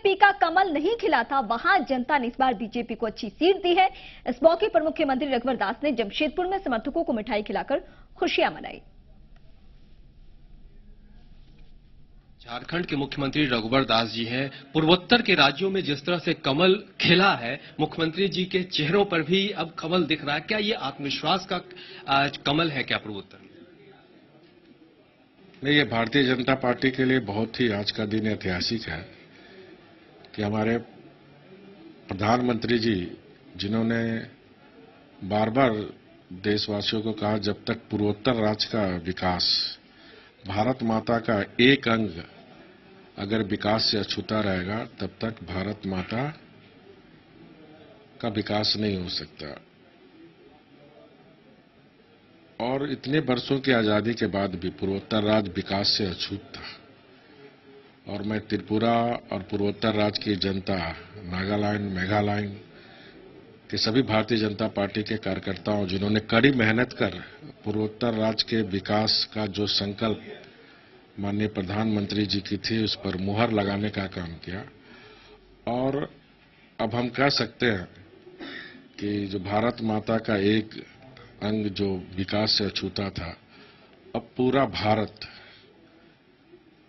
BJP का कमल नहीं खिला था, वहां जनता ने इस बार बीजेपी को अच्छी सीट दी है। इस मौके पर मुख्यमंत्री रघुवर दास ने जमशेदपुर में समर्थकों को मिठाई खिलाकर खुशियां मनाई। झारखंड के मुख्यमंत्री रघुवर दास जी हैं। पूर्वोत्तर के राज्यों में जिस तरह से कमल खिला है, मुख्यमंत्री जी के चेहरों पर भी अब कमल दिख रहा है। क्या ये आत्मविश्वास का कमल है क्या पूर्वोत्तर में? नहीं, ये भारतीय जनता पार्टी के लिए बहुत ही आज का दिन ऐतिहासिक है कि हमारे प्रधानमंत्री जी, जिन्होंने बार बार देशवासियों को कहा जब तक पूर्वोत्तर राज्य का विकास, भारत माता का एक अंग अगर विकास से अछूता रहेगा तब तक भारत माता का विकास नहीं हो सकता। और इतने वर्षों की आजादी के बाद भी पूर्वोत्तर राज्य विकास से अछूत था। और मैं त्रिपुरा और पूर्वोत्तर राज्य की जनता, नागालैंड, मेघालय के सभी भारतीय जनता पार्टी के कार्यकर्ताओं, जिन्होंने कड़ी मेहनत कर पूर्वोत्तर राज्य के विकास का जो संकल्प माननीय प्रधानमंत्री जी की थी, उस पर मुहर लगाने का काम किया। और अब हम कह सकते हैं कि जो भारत माता का एक अंग जो विकास से अछूता था, अब पूरा भारत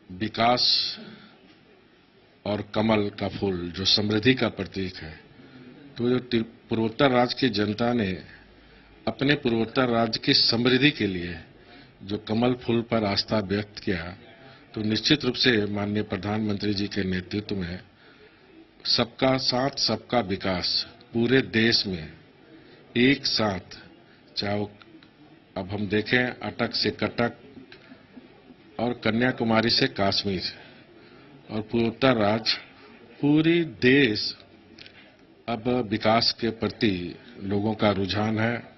विकास और कमल का फूल जो समृद्धि का प्रतीक है, तो जो पूर्वोत्तर राज्य की जनता ने अपने पूर्वोत्तर राज्य की समृद्धि के लिए जो कमल फूल पर आस्था व्यक्त किया, तो निश्चित रूप से माननीय प्रधानमंत्री जी के नेतृत्व में सबका साथ सबका विकास पूरे देश में एक साथ, चाहे वो अब हम देखें अटक से कटक और कन्याकुमारी से कश्मीर और पूर्वोत्तर राज्य, पूरी देश अब विकास के प्रति लोगों का रुझान है।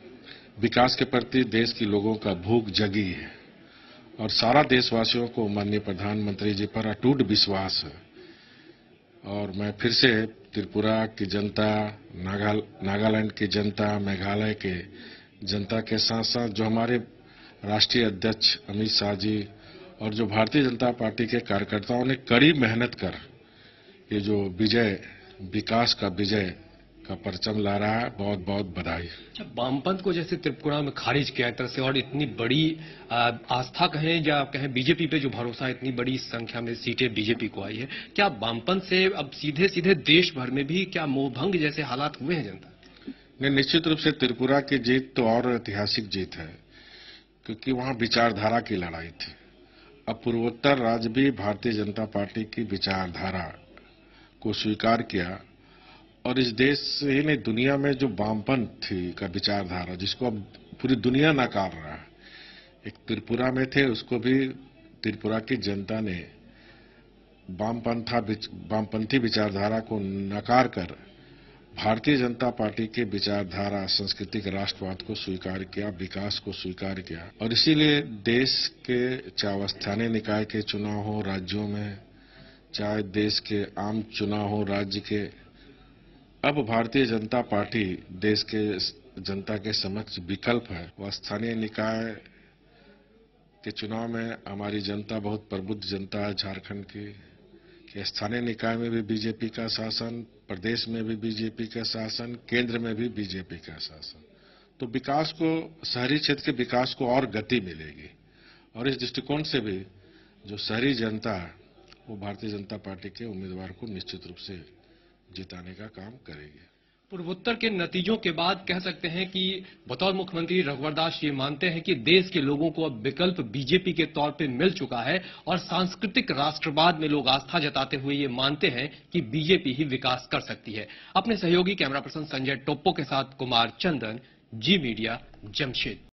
विकास के प्रति देश के लोगों का भूख जगी है और सारा देशवासियों को माननीय प्रधानमंत्री जी पर अटूट विश्वास है। और मैं फिर से त्रिपुरा की जनता, नागालैंड की जनता, मेघालय के जनता के साथ साथ जो हमारे राष्ट्रीय अध्यक्ष अमित शाह जी और जो भारतीय जनता पार्टी के कार्यकर्ताओं ने कड़ी मेहनत कर ये जो विजय, विकास का विजय का परचम ला रहा है, बहुत बहुत बधाई। अच्छा, वामपंथ को जैसे त्रिपुरा में खारिज किया एक तरह से, और इतनी बड़ी आस्था कहें या कहें बीजेपी पे जो भरोसा, इतनी बड़ी संख्या में सीटें बीजेपी को आई है, क्या वामपंथ से अब सीधे सीधे देश भर में भी क्या मोहभंग जैसे हालात हुए हैं जनता? नहीं, निश्चित रूप से त्रिपुरा की जीत तो और ऐतिहासिक जीत है, क्योंकि वहां विचारधारा की लड़ाई थी। अब पूर्वोत्तर राज्य भी भारतीय जनता पार्टी की विचारधारा को स्वीकार किया और इस देश से ही नहीं, दुनिया में जो वामपंथ थी का विचारधारा, जिसको अब पूरी दुनिया नकार रहा है, एक त्रिपुरा में थे, उसको भी त्रिपुरा की जनता ने वामपंथी विचारधारा को नकार कर भारतीय जनता पार्टी के विचारधारा, सांस्कृतिक राष्ट्रवाद को स्वीकार किया, विकास को स्वीकार किया। और इसीलिए देश के चाहे स्थानीय निकाय के चुनाव हो राज्यों में, चाहे देश के आम चुनाव हो राज्य के, अब भारतीय जनता पार्टी देश के जनता के समक्ष विकल्प है। वह स्थानीय निकाय के चुनाव में हमारी जनता बहुत प्रबुद्ध जनता है झारखंड की, कि स्थानीय निकाय में भी बीजेपी का शासन, प्रदेश में भी बीजेपी का शासन, केंद्र में भी बीजेपी का शासन। तो विकास को, शहरी क्षेत्र के विकास को और गति मिलेगी। और इस दृष्टिकोण से भी जो शहरी जनता है वो भारतीय जनता पार्टी के उम्मीदवार को निश्चित रूप से जिताने का काम करेगी। पूर्वोत्तर के नतीजों के बाद कह सकते हैं कि बतौर मुख्यमंत्री रघुवर दास ये मानते हैं कि देश के लोगों को अब विकल्प बीजेपी के तौर पे मिल चुका है और सांस्कृतिक राष्ट्रवाद में लोग आस्था जताते हुए ये मानते हैं कि बीजेपी ही विकास कर सकती है। अपने सहयोगी कैमरा पर्सन संजय टोप्पो के साथ कुमार चंदन, जी मीडिया, जमशेदपुर।